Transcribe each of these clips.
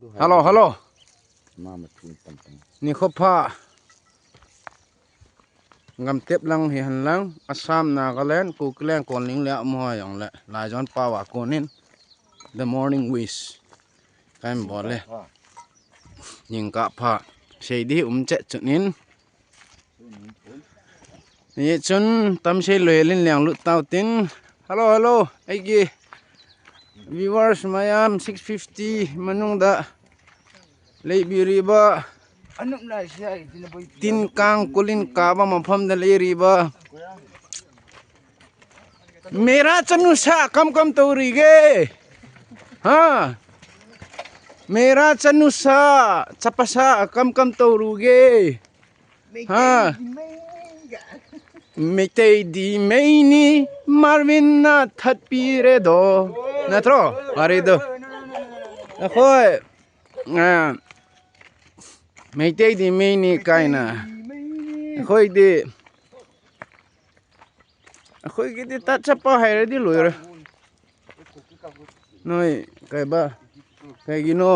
ฮัลโหลฮัลโหลมาทุนตันนี่คบพางำเต็บลังเห็นลังอัสสามนากาแลนกูแกล้งก่อนลิงแล้วมออย่างละลายจอนป่าวะก่อนนิน The morning wish กันบอกเลยยิงกะพาเสียดีเจ็ดจุดนินนี่จนตำเสียเลยลินเลี้ยงลุเต้าตินฮัลโหลฮัลโหลไอ้กี้ viewers มายาม650มันนุ่งดะเลยบิริบะตินกางกุลินกาบะมาพมดะเลยริบะमेरा चनुसा कम कम तौरीगे हाँ मेरा चनुसा चपसा कम कम तौरूगे हाँ मेते दी मेनी मार्विन ना थत्पीरे दो नत्रो अरे दो अखोय मेते दी मेनी कायना अखोय दी अखोय दी तात चपा है रे दी लोय नोय काय बा काय गिनो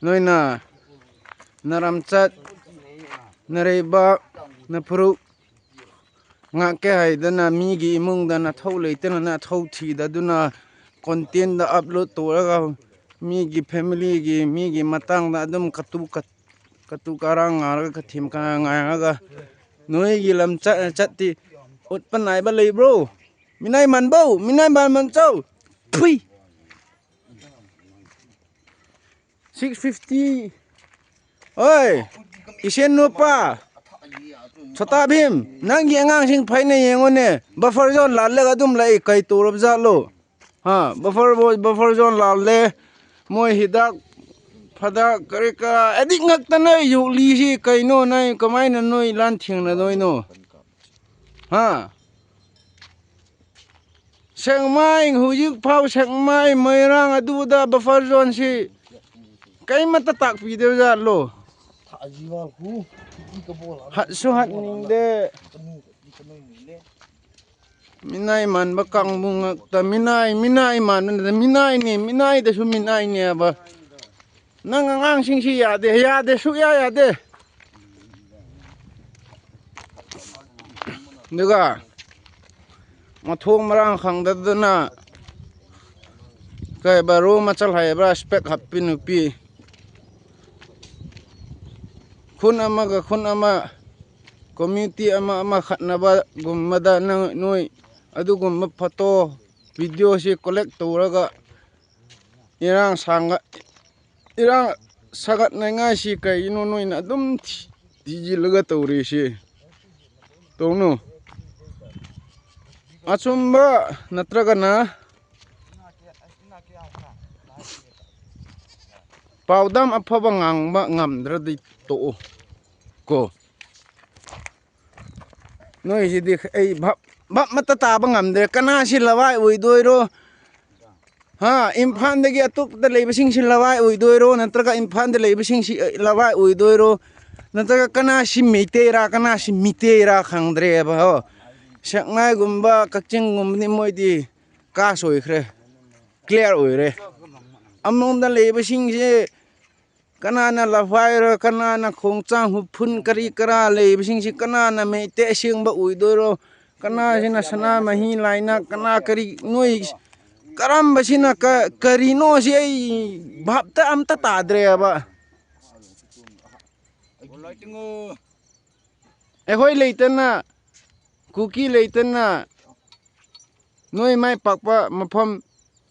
नोय ना नरम चत नरेबा नफरु nga ke hai dana mi gi imung dana thau leitena na thau thi da duna content da upload to ga mi gi family gi mi gi matang da dum katu karang ngar ka thim ka nga ga noi gi lam chat ti ut pan nai ba lei bro minai man bo minai man chau phui 650 oi isen no pa Chota bhim nang gi angang sing phai ne yengon ne buffer zone lal le gadum lai kai turab za lo ha buffer zone lal le moi hidak phada kare ka edik ngak ta nai yu li si kai no nai kamai na noi lan thing na noi no ha seng mai hu yik phau seng mai mai rang adu da buffer zone si kai mata tak pi de za lo ajiwal ku hat su hat ning de minai man bakang bungak ta minai man minai de su minai ne ba nang ngang sing si ya de su ya de nuga ma thong marang khang da na kai baro ma chal hai bra spec hapin pi khun ama community ama khatna ba gummada noi adu gumma photo video si collect toraga irang sagat na nga si kai ino noi na dum diji laga tawri si tongno achumba natraga na paudam aphaba ngangba ngamdra di to ko noi si di ei bap mata ta ba ngamdre kana si lawai ui doiro ha imphal de gi atuk da leiba sing si lawai ui doiro natraga imphal de leiba sing si lawai ui doiro natraga kana si mitera khangdre ba ho saknai gumba kakching gumni moi di ka soi khre clear oi re among da leiba sing si kanana lawai ro kanana khongchang hu phun kari kara leiba sing si kanana meite sing ba ui doiro kana sina sana mahi laina kana kari noi karam basina karino si ai bhapta amta tadre ba hoi leitana kuki leitana noi mai pakpa mapham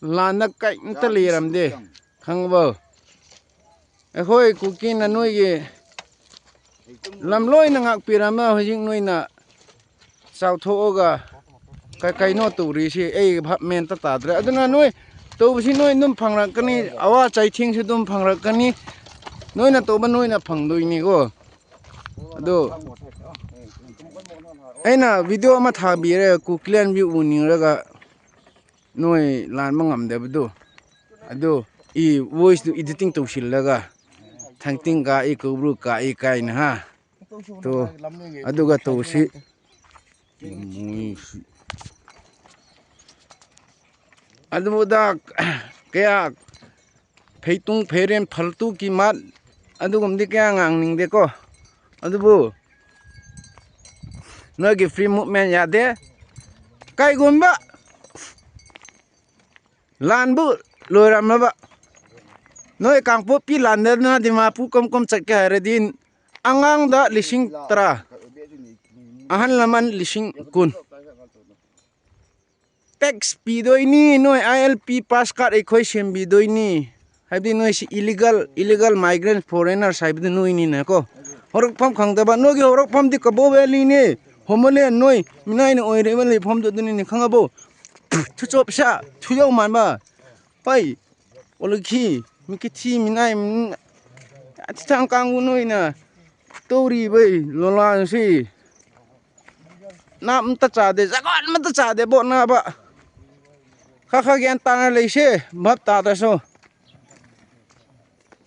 lana kai nta leram de khangba hoi kuki na noi ge lamloi na ngak pirama hojing noi na sau thoga kai no turi si ei bhap men ta tadre aduna noi to si noi num phangra kani awa chai thing si dum phangra kani noi na to ba noi na phangdoi ni go ado aina video ma tha bi re ku clean view uning raga noi lan ma ngam de bu ado I voice to editing to silaga thangting ga I ko bru ka I kai na ha to aduga to si aduda kaya pheitung pheren phaltu ki mat adugum de kya ngang ning de ko adubu no gi free movement ya de kai gumba lan bu loram ba noi kang po pi lan de na di ma pu kom chak ka redin angang da lising tra ahan laman lising kun tax pi doi ni noi ILP pass card e khoi sem bi doi ni habi noi si illegal migrant foreigner saib de noi ni na ko horok phom khang da ba no gi horok phom di ko bo veli ni homole noi minai ni oi re veli phom do ni khang abo thu chop sha thu yo man ba pai olokhi mi ki thi minai ati thang kang noi na tori bai lola si nam ta cha de zagon ma ta cha de bo na ba kha gyan ta na leise bap ta da so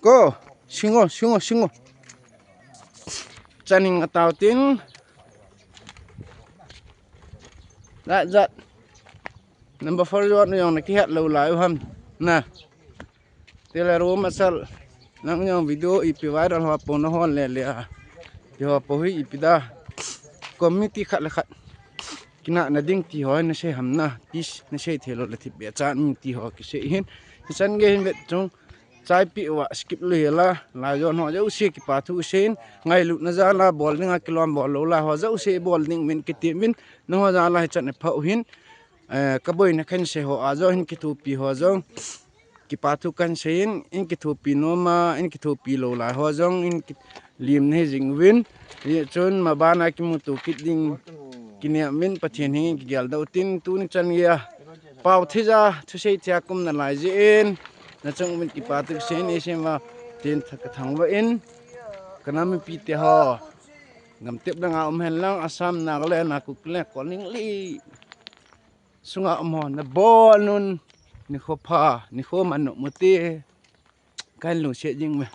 ko singo chaning ataw tin zat number 4 jot yong na ki hat lo lai ham na tele ro masal nang yong video ipi viral ha pon hon le yo po hi ipida community khat la khat kina na ding ti hoy na se hamna pis na se thelo la thi be chan mi ti ho ki se hin chan ge hin bet chung chai pi wa skip le la yo no jo se ki pa thu sen ngai lu na za la bol ninga kilom bol lo la ho zo se bol ning min ki ti min no ho za la chan pha hin ka boy na khan se ho a zo hin ki thu pi ho zo ki pa thu kan sen in ki thu pi no ma in ki thu pi lo la ho zong in lim ne jing win ye chon ma ba na ki mu tu ki ding kinia min pathian hi ki gal do tin tu ni chan ya pau thija thu sei thia kum na lai ji in na chung min ki pa tu sen e sem wa tin thak thang wa in kana mi pi te ho ngam tep da nga hen lang asam na le na ku le ko ning li sunga mo na bol nun ni kho pha ni kho man no muti kan lu se jing me